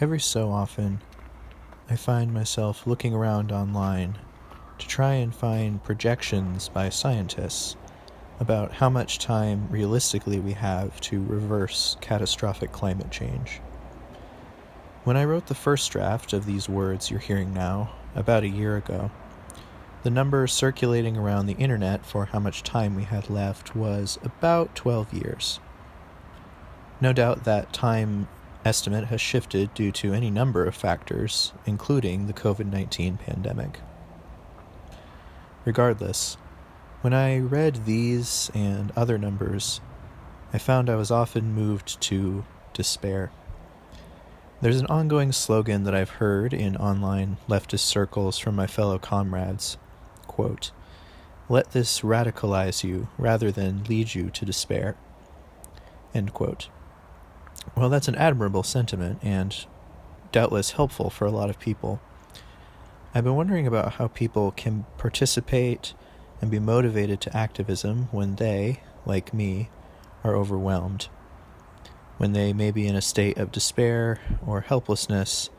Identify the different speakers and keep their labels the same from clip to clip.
Speaker 1: Every so often, I find myself looking around online to try and find projections by scientists about how much time realistically we have to reverse catastrophic climate change. When I wrote the first draft of these words you're hearing now, about a year ago, the number circulating around the internet for how much time we had left was about 12 years. No doubt that time estimate has shifted due to any number of factors, including the COVID-19 pandemic. Regardless, when I read these and other numbers, I found I was often moved to despair. There's an ongoing slogan that I've heard in online leftist circles from my fellow comrades, quote, "Let this radicalize you rather than lead you to despair," end quote. Well, that's an admirable sentiment and doubtless helpful for a lot of people. I've been wondering about how people can participate and be motivated to activism when they, like me, are overwhelmed, when they may be in a state of despair or helplessness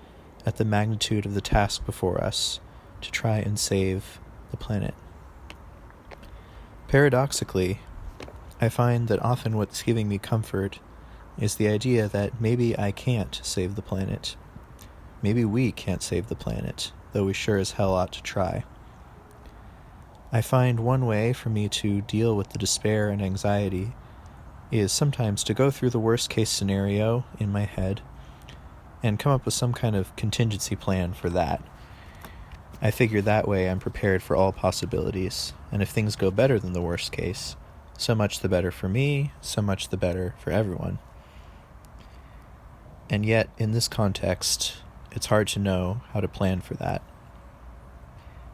Speaker 1: at the magnitude of the task before us to try and save the planet. Paradoxically, I find that often what's giving me comfort is the idea that maybe I can't save the planet. Maybe we can't save the planet, though we sure as hell ought to try. I find one way for me to deal with the despair and anxiety is sometimes to go through the worst case scenario in my head and come up with some kind of contingency plan for that. I figure that way I'm prepared for all possibilities, and if things go better than the worst case, so much the better for me, so much the better for everyone. And yet, in this context, it's hard to know how to plan for that.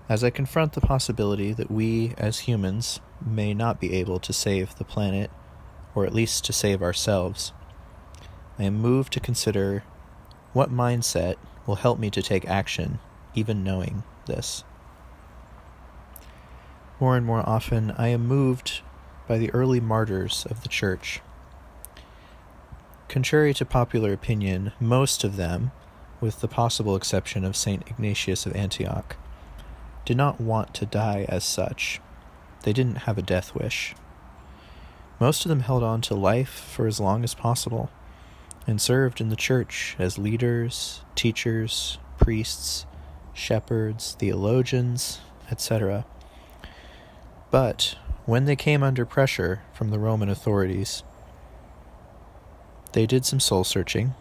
Speaker 1: As I confront the possibility that we, as humans, may not be able to save the planet, or at least to save ourselves, I am moved to consider what mindset will help me to take action, even knowing this. More and more often, I am moved by the early martyrs of the Church. Contrary to popular opinion, most of them, with the possible exception of St. Ignatius of Antioch, did not want to die as such. They didn't have a death wish. Most of them held on to life for as long as possible and served in the church as leaders, teachers, priests, shepherds, theologians, etc. But when they came under pressure from the Roman authorities, they did some soul-searching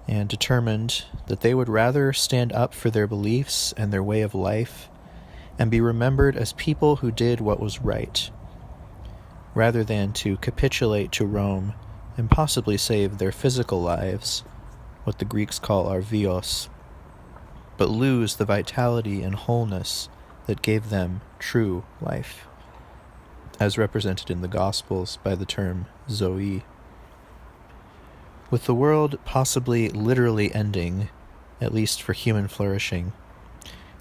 Speaker 1: and determined that they would rather stand up for their beliefs and their way of life and be remembered as people who did what was right, rather than to capitulate to Rome and possibly save their physical lives, what the Greeks call arvios, but lose the vitality and wholeness that gave them true life, as represented in the Gospels by the term zoe. With the world possibly literally ending, at least for human flourishing,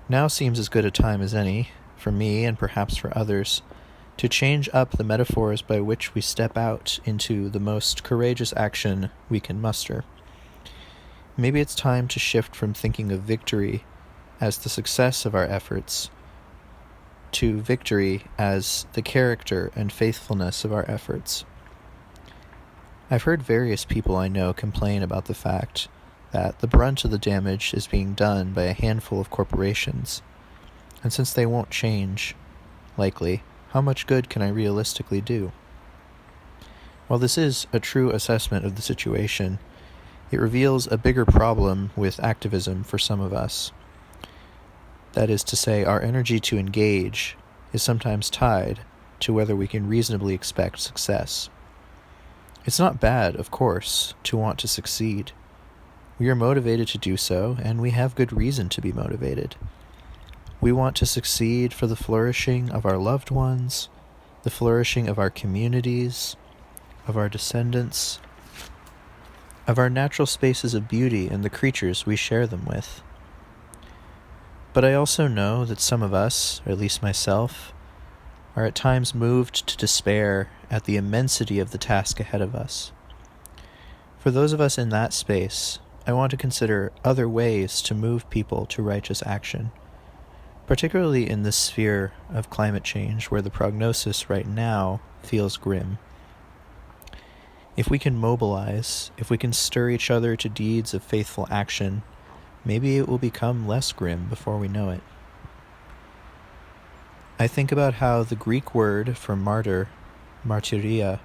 Speaker 1: now seems as good a time as any, for me and perhaps for others, to change up the metaphors by which we step out into the most courageous action we can muster. Maybe it's time to shift from thinking of victory as the success of our efforts to victory as the character and faithfulness of our efforts. I've heard various people I know complain about the fact that the brunt of the damage is being done by a handful of corporations, and since they won't change, likely, how much good can I realistically do? While this is a true assessment of the situation, it reveals a bigger problem with activism for some of us. That is to say, our energy to engage is sometimes tied to whether we can reasonably expect success. It's not bad, of course, to want to succeed. We are motivated to do so, and we have good reason to be motivated. We want to succeed for the flourishing of our loved ones, the flourishing of our communities, of our descendants, of our natural spaces of beauty and the creatures we share them with. But I also know that some of us, or at least myself, are at times moved to despair at the immensity of the task ahead of us. For those of us in that space, I want to consider other ways to move people to righteous action, particularly in this sphere of climate change where the prognosis right now feels grim. If we can mobilize, if we can stir each other to deeds of faithful action, maybe it will become less grim before we know it. I think about how the Greek word for martyr, martyria,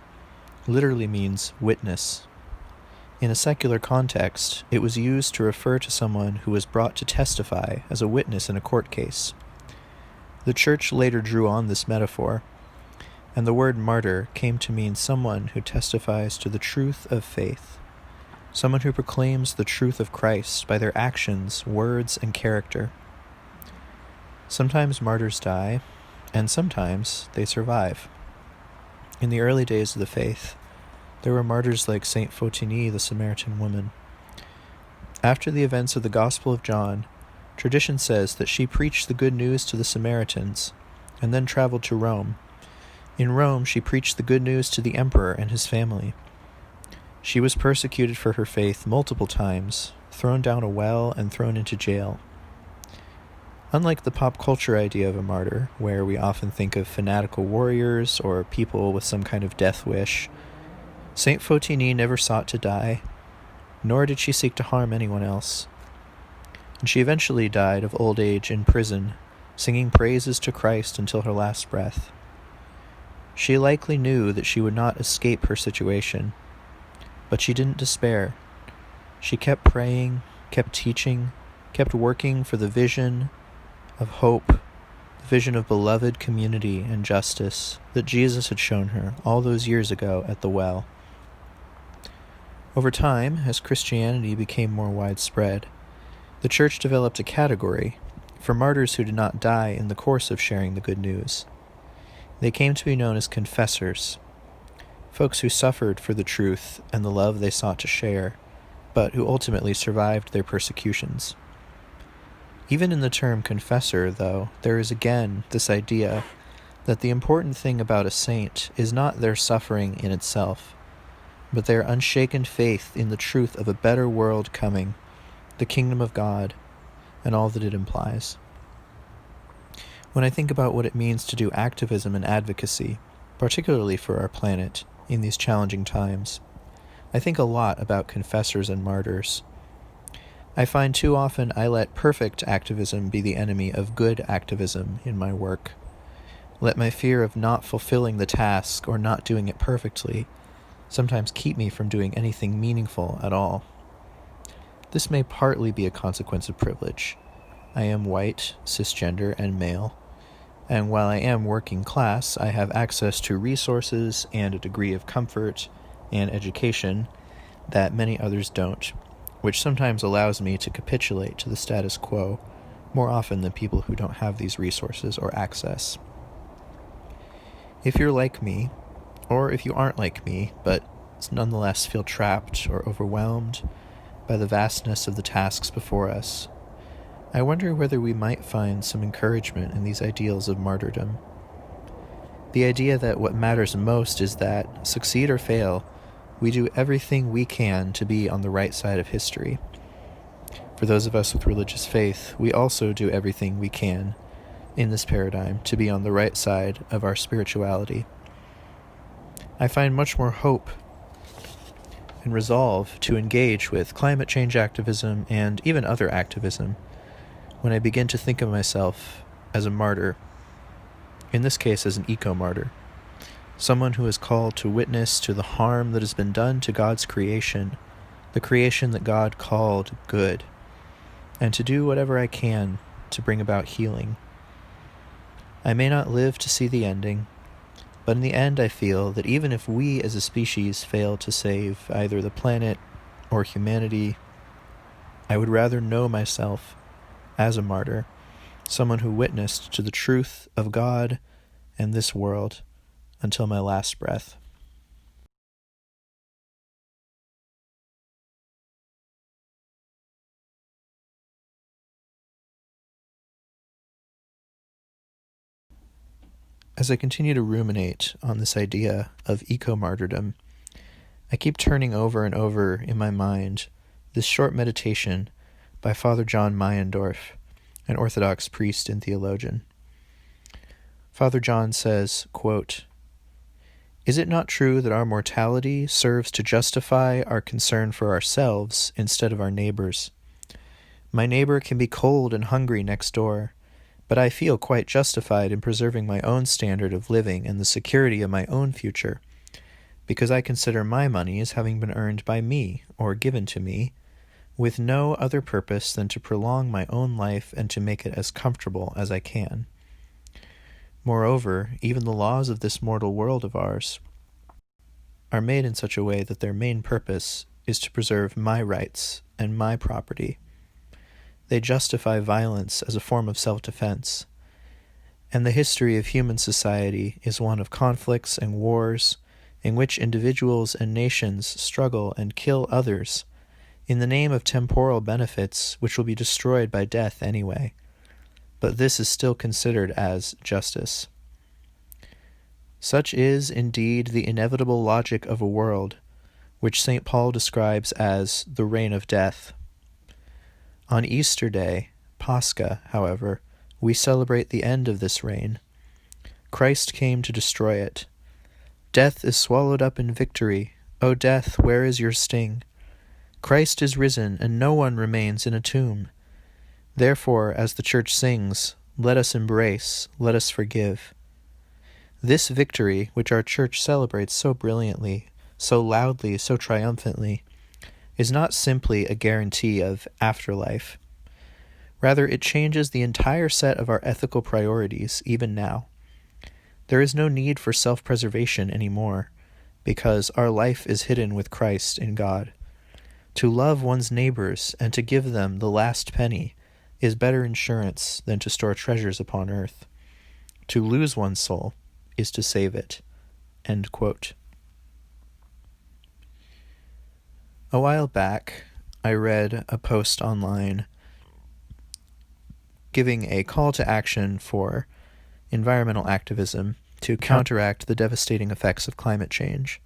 Speaker 1: literally means witness. In a secular context, it was used to refer to someone who was brought to testify as a witness in a court case. The Church later drew on this metaphor, and the word martyr came to mean someone who testifies to the truth of faith, someone who proclaims the truth of Christ by their actions, words, and character. Sometimes martyrs die, and sometimes they survive. In the early days of the faith, there were martyrs like Saint Photini, the Samaritan woman. After the events of the Gospel of John, tradition says that she preached the good news to the Samaritans, and then traveled to Rome. In Rome, she preached the good news to the emperor and his family. She was persecuted for her faith multiple times, thrown down a well, and thrown into jail. Unlike the pop culture idea of a martyr, where we often think of fanatical warriors or people with some kind of death wish, Saint Photini never sought to die, nor did she seek to harm anyone else. And she eventually died of old age in prison, singing praises to Christ until her last breath. She likely knew that she would not escape her situation, but she didn't despair. She kept praying, kept teaching, kept working for the vision of hope, the vision of beloved community and justice that Jesus had shown her all those years ago at the well. Over time, as Christianity became more widespread, the Church developed a category for martyrs who did not die in the course of sharing the good news. They came to be known as confessors, folks who suffered for the truth and the love they sought to share, but who ultimately survived their persecutions. Even in the term confessor, though, there is again this idea that the important thing about a saint is not their suffering in itself, but their unshaken faith in the truth of a better world coming, the kingdom of God, and all that it implies. When I think about what it means to do activism and advocacy, particularly for our planet, in these challenging times, I think a lot about confessors and martyrs. I find too often I let perfect activism be the enemy of good activism in my work. Let my fear of not fulfilling the task or not doing it perfectly sometimes keep me from doing anything meaningful at all. This may partly be a consequence of privilege. I am white, cisgender, and male, and while I am working class, I have access to resources and a degree of comfort and education that many others don't, which sometimes allows me to capitulate to the status quo more often than people who don't have these resources or access. If you're like me, or if you aren't like me, but nonetheless feel trapped or overwhelmed by the vastness of the tasks before us, I wonder whether we might find some encouragement in these ideals of martyrdom. The idea that what matters most is that, succeed or fail, we do everything we can to be on the right side of history. For those of us with religious faith, we also do everything we can in this paradigm to be on the right side of our spirituality. I find much more hope and resolve to engage with climate change activism and even other activism when I begin to think of myself as a martyr, in this case as an eco-martyr, someone who is called to witness to the harm that has been done to God's creation, the creation that God called good, and to do whatever I can to bring about healing. I may not live to see the ending, but in the end I feel that even if we as a species fail to save either the planet or humanity, I would rather know myself as a martyr, someone who witnessed to the truth of God and this world until my last breath. As I continue to ruminate on this idea of eco-martyrdom, I keep turning over and over in my mind this short meditation by Father John Meyendorff, an Orthodox priest and theologian. Father John says, quote, "Is it not true that our mortality serves to justify our concern for ourselves instead of our neighbors? My neighbor can be cold and hungry next door, but I feel quite justified in preserving my own standard of living and the security of my own future, because I consider my money as having been earned by me or given to me, with no other purpose than to prolong my own life and to make it as comfortable as I can. Moreover, even the laws of this mortal world of ours are made in such a way that their main purpose is to preserve my rights and my property. They justify violence as a form of self-defense, and the history of human society is one of conflicts and wars in which individuals and nations struggle and kill others in the name of temporal benefits which will be destroyed by death anyway. But this is still considered as justice. Such is, indeed, the inevitable logic of a world, which St. Paul describes as the reign of death. On Easter Day, Pascha, however, we celebrate the end of this reign. Christ came to destroy it. Death is swallowed up in victory. O death, where is your sting? Christ is risen, and no one remains in a tomb. Therefore, as the Church sings, let us embrace, let us forgive. This victory, which our Church celebrates so brilliantly, so loudly, so triumphantly, is not simply a guarantee of afterlife. Rather, it changes the entire set of our ethical priorities, even now. There is no need for self-preservation anymore, because our life is hidden with Christ in God. To love one's neighbors and to give them the last penny is better insurance than to store treasures upon earth. To lose one's soul is to save it." End quote. A while back, I read a post online giving a call to action for environmental activism to counteract the devastating effects of climate change.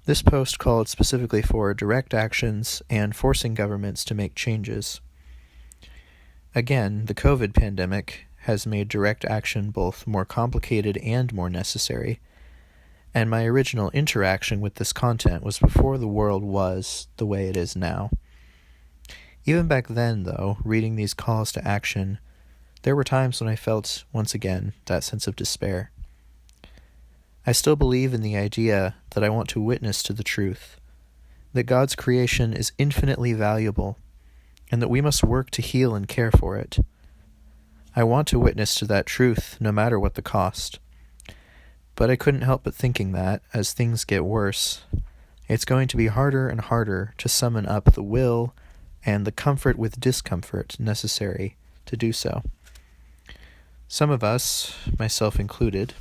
Speaker 1: This post called specifically for direct actions and forcing governments to make changes. Again, the COVID pandemic has made direct action both more complicated and more necessary, and my original interaction with this content was before the world was the way it is now. Even back then, though, reading these calls to action, there were times when I felt, once again, that sense of despair. I still believe in the idea that I want to witness to the truth, that God's creation is infinitely valuable, and that we must work to heal and care for it. I want to witness to that truth, no matter what the cost. But I couldn't help but thinking that, as things get worse, it's going to be harder and harder to summon up the will and the comfort with discomfort necessary to do so. Some of us, myself included,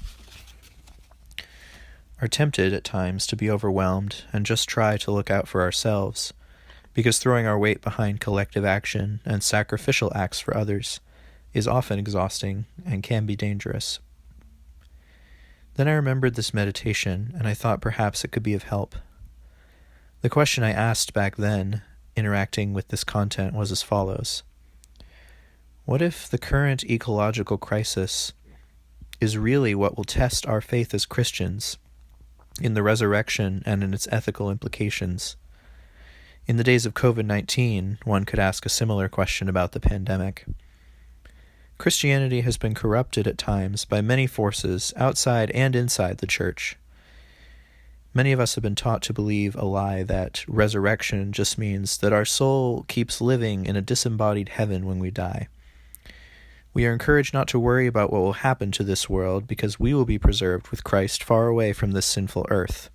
Speaker 1: are tempted at times to be overwhelmed and just try to look out for ourselves, because throwing our weight behind collective action and sacrificial acts for others is often exhausting and can be dangerous. Then I remembered this meditation, and I thought perhaps it could be of help. The question I asked back then, interacting with this content, was as follows. What if the current ecological crisis is really what will test our faith as Christians in the resurrection and in its ethical implications? In the days of COVID-19, one could ask a similar question about the pandemic. Christianity has been corrupted at times by many forces outside and inside the Church. Many of us have been taught to believe a lie that resurrection just means that our soul keeps living in a disembodied heaven when we die. We are encouraged not to worry about what will happen to this world because we will be preserved with Christ far away from this sinful earth.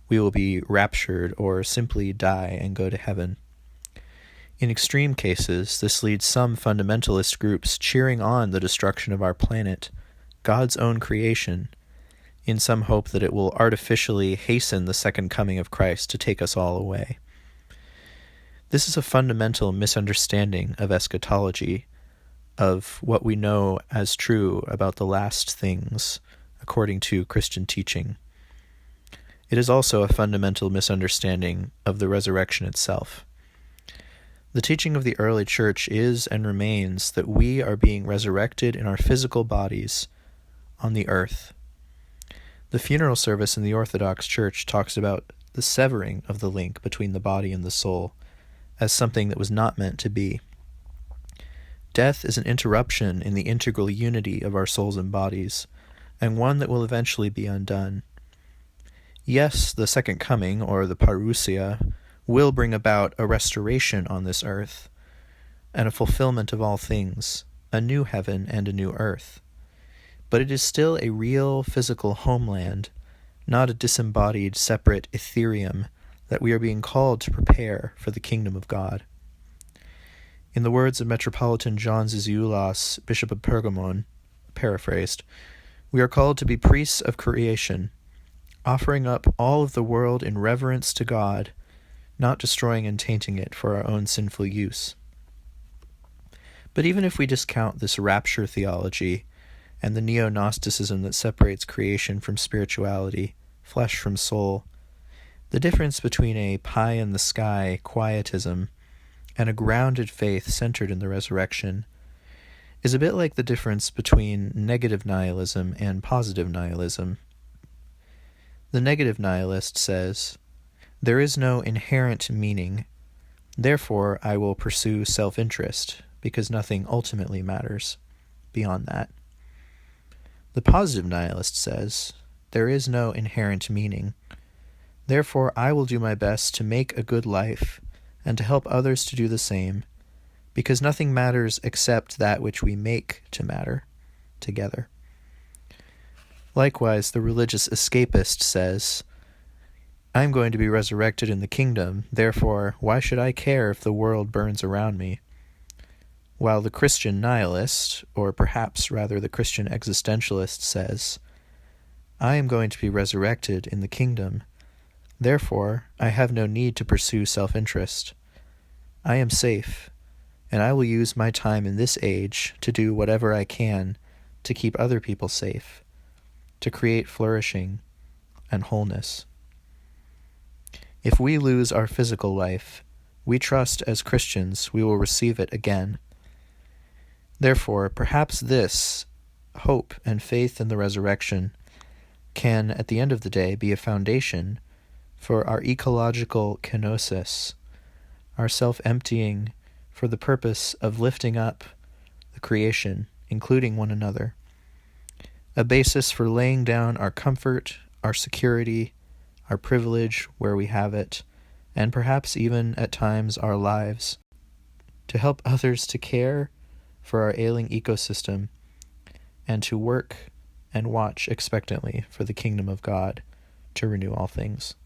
Speaker 1: We will be raptured or simply die and go to heaven. In extreme cases, this leads some fundamentalist groups cheering on the destruction of our planet, God's own creation, in some hope that it will artificially hasten the second coming of Christ to take us all away. This is a fundamental misunderstanding of eschatology, of what we know as true about the last things, according to Christian teaching. It is also a fundamental misunderstanding of the resurrection itself. The teaching of the early church is and remains that we are being resurrected in our physical bodies on the earth. The funeral service in the Orthodox Church talks about the severing of the link between the body and the soul as something that was not meant to be. Death is an interruption in the integral unity of our souls and bodies, and one that will eventually be undone. Yes, the second coming, or the parousia, will bring about a restoration on this earth, and a fulfillment of all things, a new heaven and a new earth. But it is still a real physical homeland, not a disembodied, separate ethereum that we are being called to prepare for the kingdom of God. In the words of Metropolitan John Zizioulas, Bishop of Pergamon, paraphrased, we are called to be priests of creation, offering up all of the world in reverence to God, not destroying and tainting it for our own sinful use. But even if we discount this rapture theology and the neo-Gnosticism that separates creation from spirituality, flesh from soul, the difference between a pie-in-the-sky quietism and a grounded faith centered in the resurrection is a bit like the difference between negative nihilism and positive nihilism. The negative nihilist says, "There is no inherent meaning, therefore I will pursue self-interest, because nothing ultimately matters beyond that." The positive nihilist says, "There is no inherent meaning, therefore I will do my best to make a good life and to help others to do the same, because nothing matters except that which we make to matter together." Likewise, the religious escapist says, "I am going to be resurrected in the kingdom, therefore why should I care if the world burns around me?" While the Christian nihilist, or perhaps rather the Christian existentialist, says, "I am going to be resurrected in the kingdom, therefore I have no need to pursue self-interest. I am safe, and I will use my time in this age to do whatever I can to keep other people safe, to create flourishing and wholeness." If we lose our physical life, we trust as Christians we will receive it again. Therefore, perhaps this, hope and faith in the resurrection, can, at the end of the day, be a foundation for our ecological kenosis, our self-emptying for the purpose of lifting up the creation, including one another, a basis for laying down our comfort, our security, our privilege where we have it, and perhaps even at times our lives, to help others to care for our ailing ecosystem and to work and watch expectantly for the kingdom of God to renew all things.